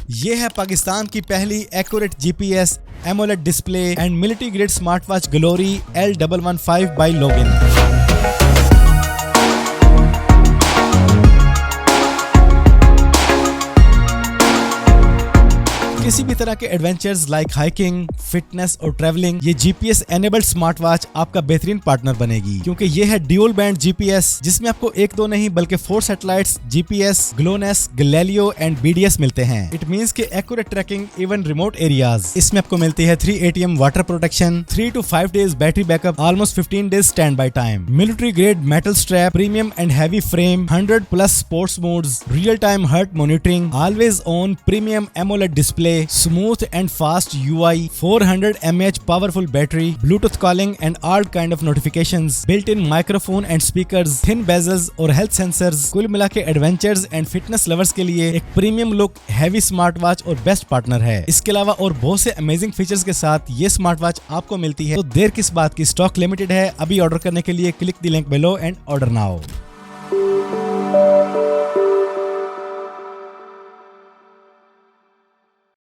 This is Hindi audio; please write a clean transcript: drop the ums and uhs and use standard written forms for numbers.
ये है पाकिस्तान की पहली accurate GPS AMOLED display and military grade smart watch Glory L115 by Login. किसी भी तरह के एडवेंचर्स लाइक हाइकिंग, फिटनेस और ट्रैवलिंग, ये जीपीएस एनेबल्ड स्मार्ट वॉच आपका बेहतरीन पार्टनर बनेगी, क्योंकि ये है ड्यूल बैंड जीपीएस जिसमें आपको एक दो नहीं बल्कि 4 satellites GPS, GLONASS, Galileo and BDS मिलते हैं। इट मींस कि accurate tracking even remote areas. इसमें आपको मिलती है 3 ATM water protection, 3 to 5 days battery backup, almost 15 days standby time, military grade metal strap, premium and heavy frame, 100+ sports modes, real time heart monitoring, always on premium AMOLED display, smooth and fast UI, 400 mAh powerful battery, Bluetooth calling and all kind of notifications, built-in microphone and speakers, thin bezels और health sensors। कुल मिला के एडवेंचर्स एंड फिटनेस लवर्स के लिए एक premium look heavy smart watch और बेस्ट पार्टनर है। इसके अलावा और बहुत से अमेजिंग फीचर्स के साथ ये स्मार्ट वॉच आपको मिलती है, तो देर किस बात की, स्टॉक लिमिटेड है। अभी ऑर्डर करने के लिए click the link below and order now.